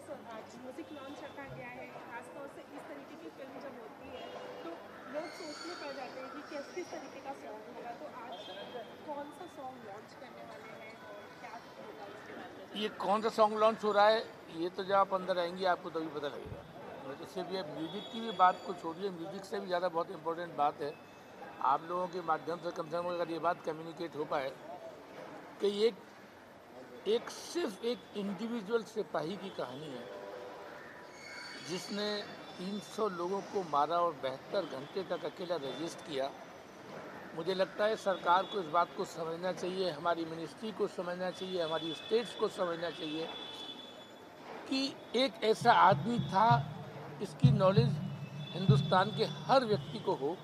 आज music launch रखा गया है, खासतौर से इस तरीके की फिल्म जब होती है तो लोग सोचने पड़ जाते हैं कि किस तरीके का सॉन्ग होगा। तो आज कौन सा सॉन्ग लॉन्च करने वाले हैं और क्या होगा इसके बारे में ये जानना कौन सा सॉन्ग लॉन्च हो रहा है, ये तो जब आप अंदर आएंगे आपको तभी पता लगेगा। मैं तो सिर्फ ये म्यूजिक की भी बात को छोड़िए, म्यूजिक से भी ज़्यादा बहुत इंपॉर्टेंट बात है आप लोगों के माध्यम से कम अगर ये बात कम्युनिकेट हो पाए कि ये एक सिर्फ एक इंडिविजुअल सिपाही की कहानी है जिसने 300 लोगों को मारा और 72 घंटे तक अकेला रजिस्ट किया। मुझे लगता है सरकार को इस बात को समझना चाहिए, हमारी मिनिस्ट्री को समझना चाहिए, हमारी स्टेट्स को समझना चाहिए कि एक ऐसा आदमी था, इसकी नॉलेज हिंदुस्तान के हर व्यक्ति को हो,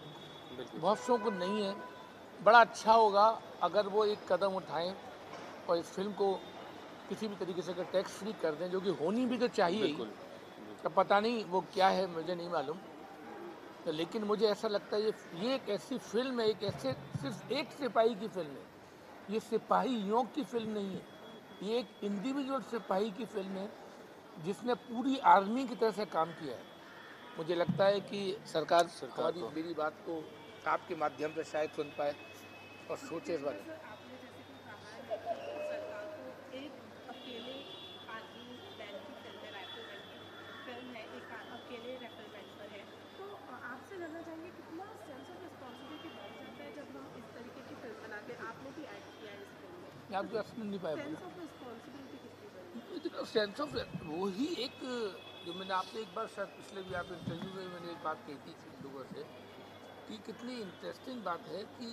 बहुत सौ को नहीं है। बड़ा अच्छा होगा अगर वो एक कदम उठाएं और इस फिल्म को किसी भी तरीके से अगर टैक्स फ्री कर दें, जो कि होनी भी तो चाहिए ही। अब पता नहीं वो क्या है, मुझे नहीं मालूम, तो लेकिन मुझे ऐसा लगता है ये एक ऐसी फिल्म है, एक ऐसे सिर्फ एक सिपाही की फिल्म है। ये सिपाहियों की फिल्म नहीं है, ये एक इंडिविजुअल सिपाही की फिल्म है जिसने पूरी आर्मी की तरह से काम किया है। मुझे लगता है कि सरकार हमारी मेरी बात को आपके माध्यम से शायद सुन पाए और सोचे इस बारे में। सर, आपने जैसे कि कहा है कि सरकार को एक अकेले आदमी बैन की फिल्म है, राइफलमैन की फिल्म है, एक अकेले राइफलमैन पर है। तो आपसे जानना चाहेंगे कितना सेंस ऑफ रिस्पॉन्सिबिलिटी बढ़ जाता है जब हम इस तरीके की फिल्म बनाते हैं। आपने भी एक्ट किया है इस फिल्म में, मैं आपकी बात सुन नहीं पाया। सेंस ऑफ रिस्पॉन्सिबिलिटी कितनी बढ़ जाती है? सेंस ऑफ वही एक, जो मैंने आपसे एक बार शायद पिछले भी आप इंटरव्यू में मैंने एक बात कही थी लोगों से कि कितनी इंटरेस्टिंग बात है कि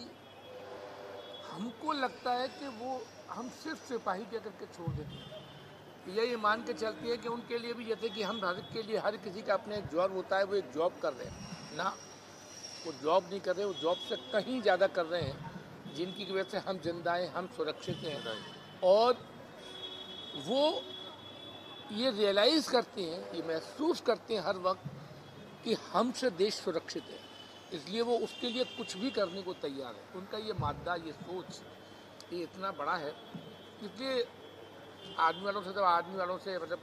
हमको लगता है कि वो हम सिर्फ सिपाही के करके छोड़ देते हैं। ये मान के चलती है कि उनके लिए भी, जैसे कि हम हर के लिए हर किसी का अपने एक जॉब होता है, वो एक जॉब कर रहे हैं ना, वो जॉब नहीं कर रहे, वो जॉब से कहीं ज़्यादा कर रहे हैं, जिनकी वजह से हम जिंदा हैं, हम सुरक्षित हैं। और वो ये रियलाइज़ करते हैं, ये महसूस करते हैं हर वक्त कि हमसे देश सुरक्षित है, इसलिए वो उसके लिए कुछ भी करने को तैयार है। उनका ये मादा, ये सोच, ये इतना बड़ा है। इसलिए आर्मी वालों से, तो आर्मी वालों से मतलब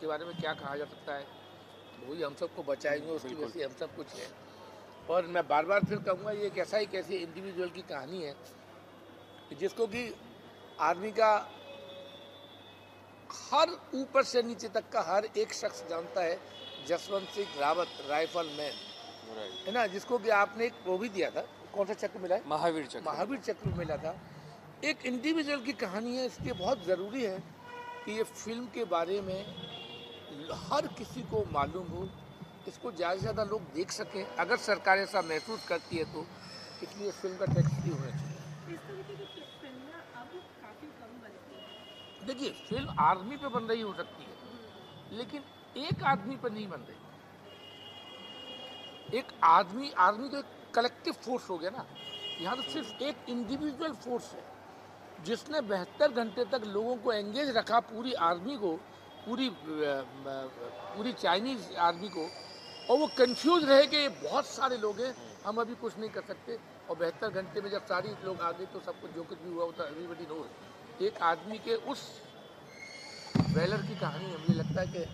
के बारे में क्या कहा जा सकता है, वही हम सबको बचाएंगे, उसकी वजह से हम सब कुछ है। और मैं बार बार फिर कहूँगा, ये एक ऐसी इंडिविजुअल की कहानी है जिसको कि आर्मी का हर ऊपर से नीचे तक का हर एक शख्स जानता है। जसवंत सिंह रावत राइफल मैन है ना, जिसको कि आपने एक वो भी दिया था, कौन सा चक्र मिला है? महावीर चक्र मिला था। एक इंडिविजुअल की कहानी है, इसलिए बहुत ज़रूरी है कि ये फिल्म के बारे में हर किसी को मालूम हो, इसको ज़्यादा से ज़्यादा लोग देख सकें। अगर सरकार ऐसा महसूस करती है तो इसलिए फिल्म का टैक्स फ्री होना चाहिए। इस तरीके की फिल्में अब काफ़ी कम बनती हैं। देखिए, फिल्म आर्मी पे बन रही हो सकती है, लेकिन एक आदमी पर नहीं बन रही। एक आर्मी तो एक कलेक्टिव फोर्स हो गया ना, यहाँ तो सिर्फ एक इंडिविजुअल फोर्स है जिसने 72 घंटे तक लोगों को एंगेज रखा, पूरी आर्मी को, पूरी चाइनीज आर्मी को, और वो कंफ्यूज रहे कि ये बहुत सारे लोग हैं, हम अभी कुछ नहीं कर सकते। और 72 घंटे में जब सारी लोग आ गए तो सब कुछ जो कुछ भी हुआ होता, एवरीबडी नोज। एक आदमी के उस वेलर की कहानी है। मुझे लगता है कि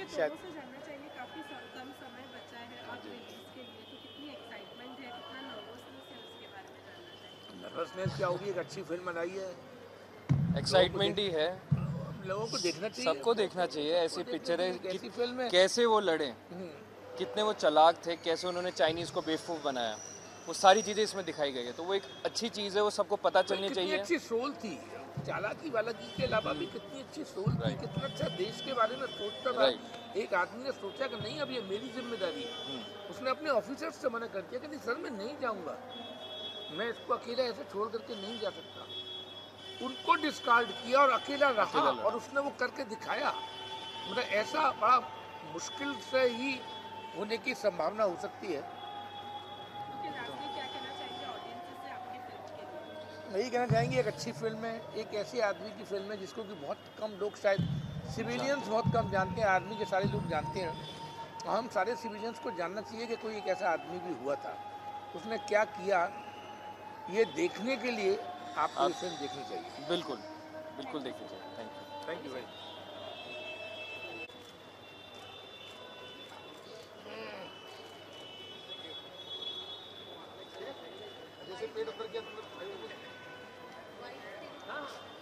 शायद से जानना चाहिए, काफ़ी कम समय बचा है अब रिलीज के लिए, तो कितनी एक्साइटमेंट है, कितना नर्वसनेस है, उसके बारे में जानना चाहिए। नर्वसनेस क्या होगी, एक अच्छी फिल्म बनाई है, एक्साइटमेंट ही है, लोगों को देखना चाहिए, सबको देखना चाहिए। ऐसी पिक्चरें कैसी फिल्म है, कैसे वो लड़े, कितने वो चालाक थे, कैसे उन्होंने चाइनीज़ को बेवकूफ़ बनाया, वो सारी चीज़ें इसमें दिखाई गई है। तो वो एक अच्छी चीज़ है, वो सबको पता चलनी चाहिए। अच्छी सोल थी, चालाकी वालाकी के अलावा भी कितनी अच्छी सोल थी, कितना अच्छा देश के बारे में सोचता था। एक आदमी ने सोचा कि नहीं, अब ये मेरी जिम्मेदारी है। उसने अपने ऑफिसर्स से मना कर दिया कि नहीं सर, मैं नहीं जाऊंगा, मैं इसको अकेला ऐसे छोड़ करके नहीं जा सकता। उनको डिस्कार्ड किया और अकेला रहा, और उसने वो करके दिखाया। मतलब ऐसा बड़ा मुश्किल से ही होने की संभावना हो सकती है। यही कहना चाहेंगे, एक अच्छी फिल्म है, एक ऐसे आदमी की फिल्म है जिसको कि बहुत कम लोग, शायद सिविलियंस बहुत कम जानते हैं, आर्मी के सारे लोग जानते हैं। हम सारे सिविलियंस को जानना चाहिए कि कोई एक ऐसा आदमी भी हुआ था, उसने क्या किया। ये देखने के लिए आपको ये फिल्म देखनी चाहिए। बिल्कुल बिल्कुल देखनी चाहिए। Thank you very much. जैसे पेट अंदर किया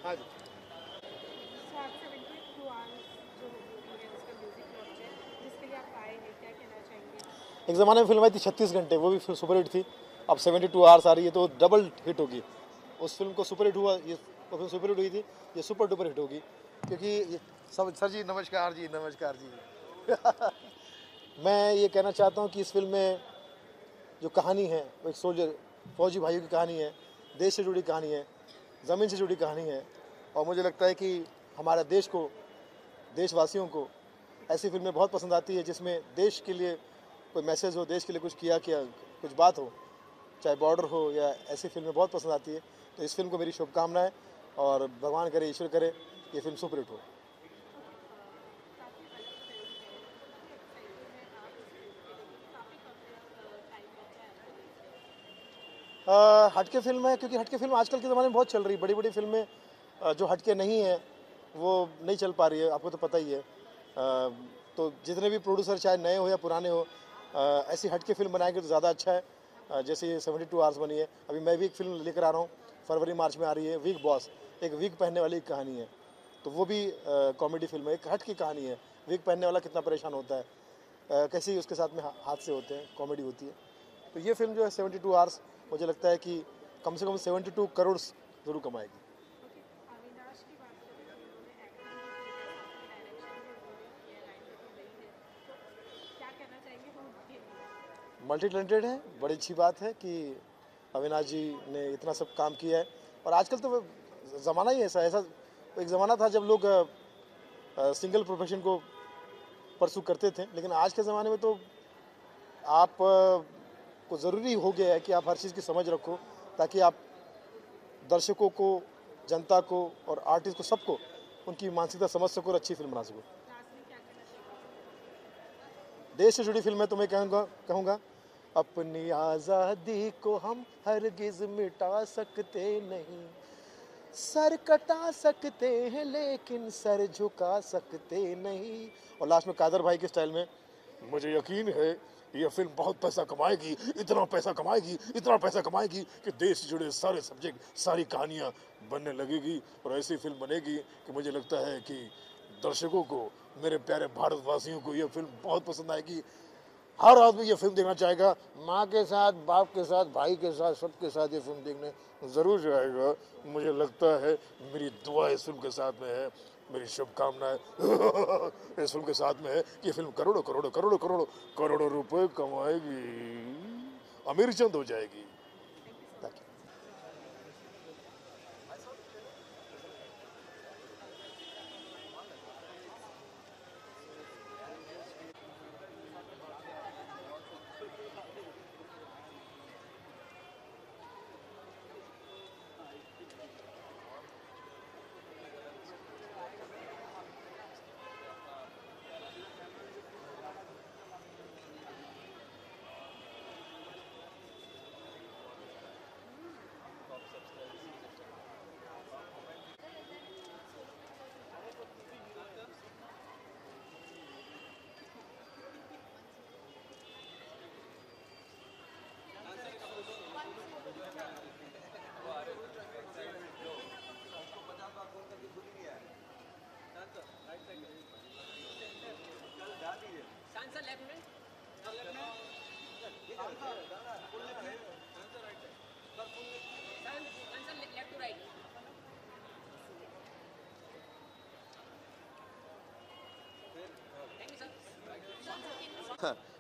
हाँ जी। सो आप 72 आवर्स जो मूवी है जिसका म्यूजिक लॉन्च है जिसके लिए आप आए हैं, क्या कहना चाहेंगे? एक ज़माने में फिल्म आई थी 36 घंटे, वो भी सुपर हिट थी। अब 72 आवर्स आ रही है तो डबल हिट होगी। उस फिल्म को सुपर हिट हुआ, ये वो फिल्म सुपर हिट हुई थी, ये सुपर डुपर हिट होगी क्योंकि ये सब। सर जी नमस्कार जी, नमस्कार जी। मैं ये कहना चाहता हूँ कि इस फिल्म में जो कहानी है वो एक सोल्जर, फौजी भाइयों की कहानी है, देश से जुड़ी कहानी है, ज़मीन से जुड़ी कहानी है। और मुझे लगता है कि हमारे देश को, देशवासियों को ऐसी फिल्में बहुत पसंद आती है जिसमें देश के लिए कोई मैसेज हो, देश के लिए कुछ किया कुछ बात हो, चाहे बॉर्डर हो, या ऐसी फिल्में बहुत पसंद आती है। तो इस फिल्म को मेरी शुभकामनाएं और भगवान करे, ईश्वर करे ये फिल्म सुपर हिट हो। काफ़ी अलग फिल्म है, कितनी एक्साइटेड है आप इस फिल्म के लिए? काफ़ी कम टाइम बचा है आपके लिए। हटके फिल्म है क्योंकि हटके फिल्म आजकल के ज़माने में बहुत चल रही। बड़ी बड़ी फिल्में जो हटके नहीं है वो नहीं चल पा रही है, आपको तो पता ही है। तो जितने भी प्रोड्यूसर चाहे नए हो या पुराने हो, ऐसी हटके फिल्म बनाएंगे तो ज़्यादा अच्छा है। जैसे ये 72 आवर्स बनी है। अभी मैं भी एक फिल्म लेकर आ रहा हूँ, फरवरी मार्च में आ रही है, वीक बॉस। एक वीक पहनने वाली एक कहानी है, तो वो भी कॉमेडी फिल्म है, एक हट की कहानी है। वीक पहनने वाला कितना परेशान होता है, कैसे उसके साथ में हादसे होते हैं, कॉमेडी होती है। तो ये फिल्म जो है 72 आवर्स, मुझे लगता है कि कम से कम 72 करोड़ ज़रूर कमाएगी। ओके, अविनाश की बात करें तो उन्होंने एक्टिंग भी की है, साथ में डायरेक्शन भी उन्होंने किया है, राइटर भी वही है, तो क्या कहना चाहेंगे वो उनके लिए? मल्टी टैलेंटेड है, बड़ी अच्छी बात है कि अविनाश जी ने इतना सब काम किया है। और आजकल तो ज़माना ही ऐसा ऐसा एक ज़माना था जब लोग सिंगल प्रोफेशन को परसू करते थे, लेकिन आज के ज़माने में तो आप को ज़रूरी हो गया है कि आप हर चीज़ की समझ रखो, ताकि आप दर्शकों को, जनता को और आर्टिस्ट को, सबको उनकी मानसिकता समझ सको और अच्छी फिल्म बना सको। लास्ट में क्या कहना चाहेंगे? देश से जुड़ी फिल्में तो मैं कहूँगा अपनी आज़ादी को हम हरगिज़ मिटा सकते नहीं, सर कटा सकते हैं लेकिन सर झुका सकते नहीं। और लास्ट में कादर भाई के स्टाइल में, मुझे यकीन है यह फिल्म बहुत पैसा कमाएगी, इतना पैसा कमाएगी, इतना पैसा कमाएगी कि देश से जुड़े सारे सब्जेक्ट, सारी कहानियाँ बनने लगेगी। और ऐसी फिल्म बनेगी कि मुझे लगता है कि दर्शकों को, मेरे प्यारे भारतवासियों को यह फिल्म बहुत पसंद आएगी। हर आदमी ये फिल्म देखना चाहेगा, माँ के साथ, बाप के साथ, भाई के साथ, सबके साथ ये फिल्म देखने ज़रूर जाएगा। मुझे लगता है, मेरी दुआ इस फिल्म के साथ में है, मेरी शुभकामनाएं इस फिल्म के साथ में है कि ये फिल्म करोड़ों करोड़ों करोड़ों करोड़ों करोड़ों रुपए कमाएगी, अमीर चंद हो जाएगी।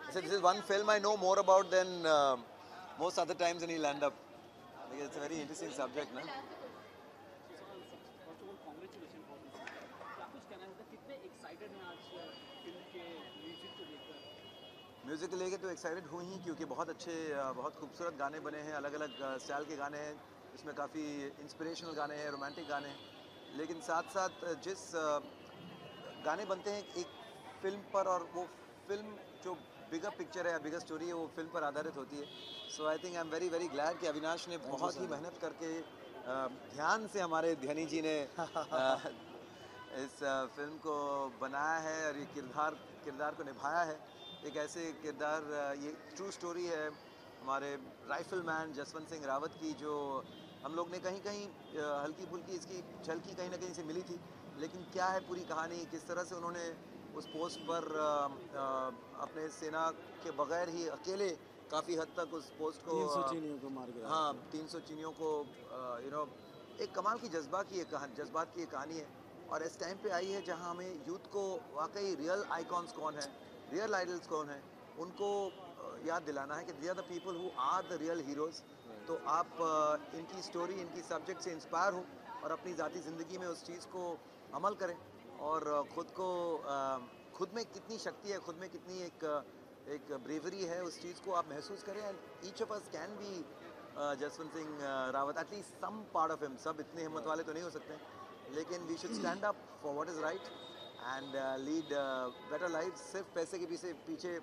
So this is one film I know more about than most other times, and he'll end up. Because it's a very interesting subject, ना? म्यूज़िक को लेके तो एक्साइटेड हूँ ही, क्योंकि बहुत अच्छे, बहुत खूबसूरत गाने बने हैं, अलग अलग स्टाइल के गाने हैं, इसमें काफ़ी इंस्पिरेशनल गाने हैं, रोमांटिक गाने हैं। लेकिन साथ साथ जिस गाने बनते हैं एक फिल्म पर, और वो फिल्म जो बिगर पिक्चर है या बिगर स्टोरी है वो फिल्म पर आधारित होती है। So I think I am very very glad कि अविनाश ने बहुत ही मेहनत करके ध्यान से, हमारे ध्यानी जी ने इस फिल्म को बनाया है और ये किरदार को निभाया है। एक ऐसे किरदार, ये ट्रू स्टोरी है हमारे राइफलमैन जसवंत सिंह रावत की, जो हम लोग ने कहीं कहीं हल्की फुल्की इसकी झलकी कहीं ना कहीं से मिली थी, लेकिन क्या है पूरी कहानी, किस तरह से उन्होंने उस पोस्ट पर अपने सेना के बगैर ही अकेले काफ़ी हद तक उस पोस्ट को 300 चीनियों को मार गिराया हाँ था। 300 चीनियों को एक कमाल की जज्बात की एक कहानी है। और इस टाइम पे आई है जहाँ हमें यूथ को वाकई रियल आइकॉन्स कौन है, रियल आइडल्स कौन है, उनको याद दिलाना है कि they are the people who are the real heroes. तो आप इनकी स्टोरी, इनकी सब्जेक्ट से इंस्पायर हो और अपनी ज़ाती ज़िंदगी में उस चीज़ को अमल करें, और खुद में कितनी शक्ति है, खुद में कितनी एक ब्रेवरी है, उस चीज़ को आप महसूस करें। And each of us can be Jaswant Singh Rawat, at least some part of him. सब इतने हिम्मत वाले तो नहीं हो सकते, लेकिन we should stand up for what is right and lead better life. सिर्फ पैसे के पीछे पीछे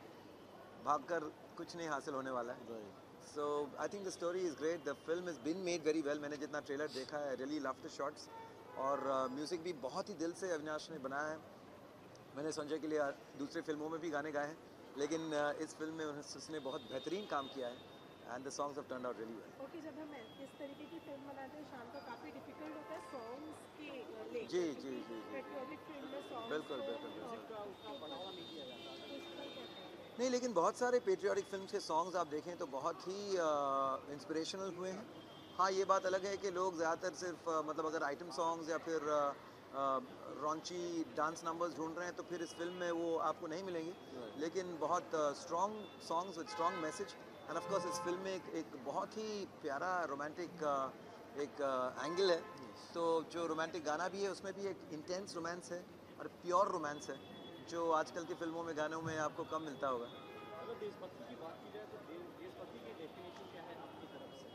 भागकर कुछ नहीं हासिल होने वाला है। So I think the story is great, the film is been made very well. मैंने जितना ट्रेलर देखा है, रियली लव द शॉट्स, और म्यूज़िक भी बहुत ही दिल से अविनाश ने बनाया है। मैंने संजय के लिए दूसरी फिल्मों में भी गाने गाए हैं, लेकिन इस फिल्म में उसने बहुत बेहतरीन काम किया है, and the songs have turned out really well. Okay, जब हम इस तरीके की फिल्म बनाते हैं शाम का, काफ़ी डिफिकल्ट होता है सॉन्ग्स के लेकर, जी जी क्योंकि जी जी, पेट्रियोटिक फिल्म में सॉन्ग्स बिल्कुल को बिल्कुल बिल्कुल। उस पर क्या कहते हैं? नहीं, लेकिन बहुत सारे पेट्रियाटिक फिल्म्स के सॉन्ग्स आप देखें तो बहुत ही इंस्पिरेशनल हुए हैं। हाँ, ये बात अलग है कि लोग ज़्यादातर सिर्फ मतलब अगर आइटम सॉन्ग्स या फिर रॉन्ची डांस नंबर्स ढूंढ रहे हैं तो फिर इस फिल्म में वो आपको नहीं मिलेंगे। लेकिन बहुत strong songs with strong message, end of course इस फिल्म में एक बहुत ही प्यारा रोमांटिक एक एंगल है। तो जो रोमांटिक गाना भी है उसमें भी एक इंटेंस रोमांस है और प्योर रोमांस है, जो आजकल की फिल्मों में गानों में आपको कम मिलता होगा। अगर देशभक्ति की बात की जाए तो देशभक्ति की डेफिनेशन क्या है आपकी तरफ से?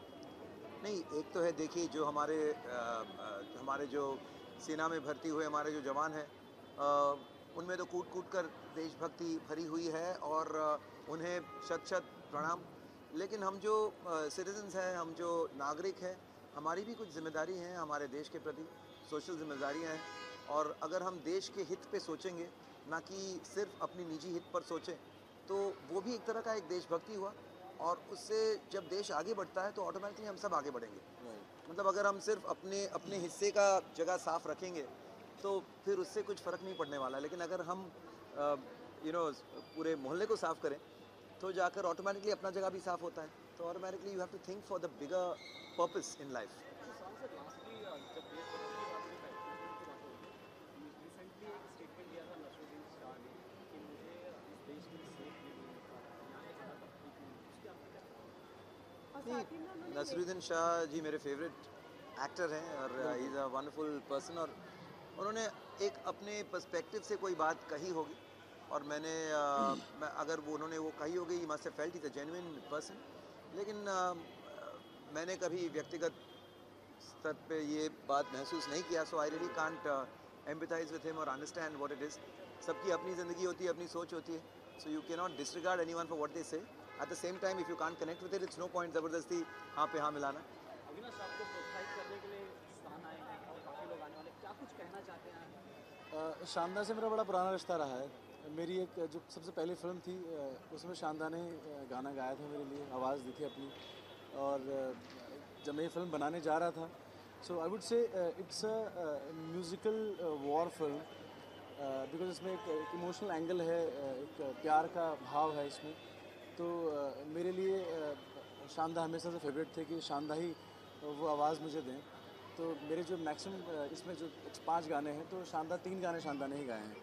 नहीं, एक तो है देखिए जो हमारे जो सेना में भर्ती हुए हमारे जो जवान हैं, उनमें तो कूट कूट कर देशभक्ति भरी हुई है, और उन्हें शत शत प्रणाम। लेकिन हम जो सिटीजन्स हैं, हम जो नागरिक हैं, हमारी भी कुछ जिम्मेदारी हैं हमारे देश के प्रति, सोशल जिम्मेदारियां हैं। और अगर हम देश के हित पे सोचेंगे, ना कि सिर्फ अपनी निजी हित पर सोचें, तो वो भी एक तरह का एक देशभक्ति हुआ। और उससे जब देश आगे बढ़ता है तो ऑटोमेटिकली हम सब आगे बढ़ेंगे। मतलब अगर हम सिर्फ अपने अपने हिस्से का जगह साफ रखेंगे तो फिर उससे कुछ फ़र्क नहीं पड़ने वाला। लेकिन अगर हम पूरे मोहल्ले को साफ करें तो जाकर ऑटोमेटिकली अपना जगह भी साफ होता है। तो automatically you have to think for the bigger purpose in life. तो सांसद लास्टली जब देशभक्ति की बात हो रही है, रिसेंटली एक स्टेटमेंट दिया था नसरुद्दीन शाह ने कि मुझे इस देश में सेफ नहीं मिलता, यहाँ से ज़्यादा तकलीफ नहीं मिलती। उसके आपका क्या कहना है? और साथ ही में उन्होंने नसरुद्दीन शाह जी मेरे फेवरेट एक्टर हैं, और he is a wonderful person. और उन्होंने एक अपने पर्सपेक्टिव से कोई बात कही होगी, और मैं अगर उन्होंने वो कही होगी, must have felt is a genuine person. लेकिन मैंने कभी व्यक्तिगत स्तर पे ये बात महसूस नहीं किया। So I really can't empathise with him और अंडरस्टैंड व्हाट इट इज़। सबकी अपनी ज़िंदगी होती है, अपनी सोच होती है, so you can not disregard anyone for what they say. At the same time if you can't connect with it, it's no point ज़बरदस्ती हाँ पे हाँ मिलाना। अविनाश, आपको प्रोत्साहित करने के लिए स्थान आए हैं और काफ़ी लोग आने वाले, क्या कुछ कहना चाहते हैं? शानदार से मेरा बड़ा पुराना रिश्ता रहा है। मेरी एक जो सबसे पहली फिल्म थी उसमें शानदार ने गाना गाया था मेरे लिए, आवाज़ दी थी अपनी। और जब मैं ये फिल्म बनाने जा रहा था, so I would say it's a musical war film, because इसमें एक इमोशनल एंगल है, एक प्यार का भाव है इसमें। तो मेरे लिए शानदार हमेशा से फेवरेट थे कि शानदार ही वो आवाज़ मुझे दें। तो मेरे जो मैक्सिमम इसमें जो 5 गाने हैं, तो शानदार 3 गाने शानदार ने ही गाए हैं।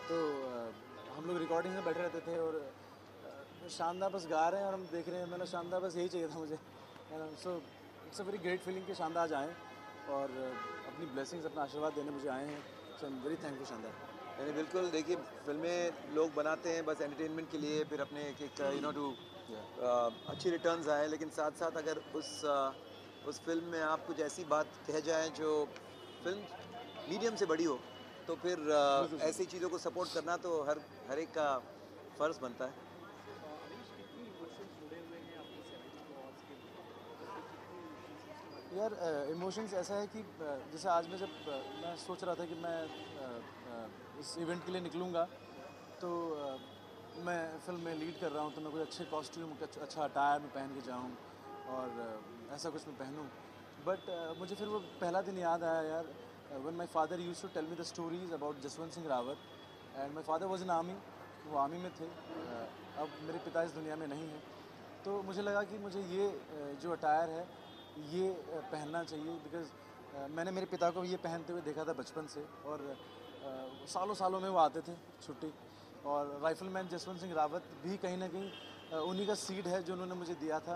तो हम लोग रिकॉर्डिंग में बैठे रहते थे और शानदार बस गा रहे हैं और हम देख रहे हैं। मतलब शानदार बस यही चाहिए था मुझे। So it's a very great feeling कि शानदार आज आएँ और अपनी ब्लेसिंग्स, अपना आशीर्वाद देने मुझे आए हैं। सो आई एम वेरी थैंकफुल शानदार। नहीं बिल्कुल, देखिए फिल्में लोग बनाते हैं बस एंटरटेनमेंट के लिए, फिर अपने एक टू अच्छी रिटर्न्स आए, लेकिन साथ साथ अगर उस फिल्म में आप कुछ ऐसी बात कह जाएं जो फिल्म मीडियम से बड़ी हो, तो फिर ऐसी चीज़ों को सपोर्ट करना तो हर एक का फ़र्ज़ बनता है। अविनाश, कितनी इमोशंस जुड़े हुए हैं आपकी 72 आवर्स के लिए? यार इमोशंस ऐसा है कि जैसे आज मैं जब मैं सोच रहा था कि मैं इस इवेंट के लिए निकलूँगा, तो मैं फिल्म में लीड कर रहा हूँ तो मैं कोई अच्छे कॉस्ट्यूम अच्छा अटायर में पहन के जाऊँ और ऐसा कुछ मैं पहनूँ। बट मुझे फिर वो पहला दिन याद आया यार, when my father used to tell me the stories about Jaswant Singh Rawat and my father was in army, वो आर्मी में थे। अब मेरे पिता इस दुनिया में नहीं हैं, तो मुझे लगा कि मुझे ये जो अटायर है ये पहनना चाहिए, बिकॉज़ मैंने मेरे पिता को ये पहनते हुए देखा था बचपन से, और सालों सालों में वो आते थे छुट्टी। और राइफलमैन जसवंत सिंह रावत भी कहीं ना कहीं उन्हीं का सीड है जो उन्होंने मुझे दिया था,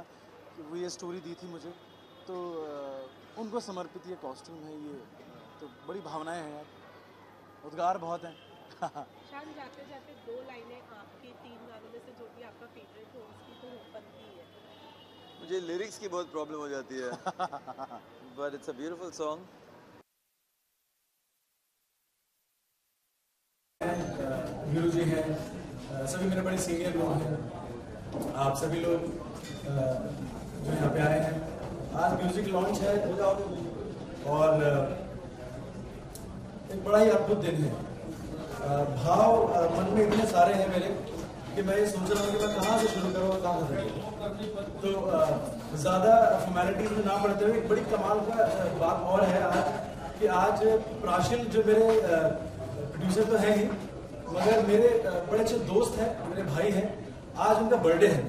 वो ये स्टोरी दी थी मुझे, तो उनको समर्पित ये कॉस्ट्यूम है। ये तो बड़ी भावनाएं हैं यार, उद्गार बहुत हैं। शान, जाते जाते 2 लाइनें आपके 3 गानों में से जो भी आपका फेवरेट हो उसकी तो बनती है। मुझे लिरिक्स की बहुत प्रॉब्लम हो जाती है, but it's a beautiful song. गुरु जी हैं, सभी मेरे बड़े सीनियर लोग हैं, आप सभी लोग जो यहाँ पे आए हैं। आज म्यूजिक लॉन्च है और एक बड़ा ही अद्भुत दिन है। भाव मन में इतने सारे हैं मेरे कि मैं ये सोच रहा हूँ कि मैं कहाँ से शुरू करूँ और कहाँ से करूँ। तो ज़्यादा फॉर्मेलिटीज में ना पड़ते हुए एक बड़ी कमाल का बात और है आज कि आज प्राशील जो मेरे प्रोड्यूसर तो हैं ही, मगर मेरे बड़े अच्छे दोस्त हैं, मेरे भाई हैं, आज उनका बर्थडे है।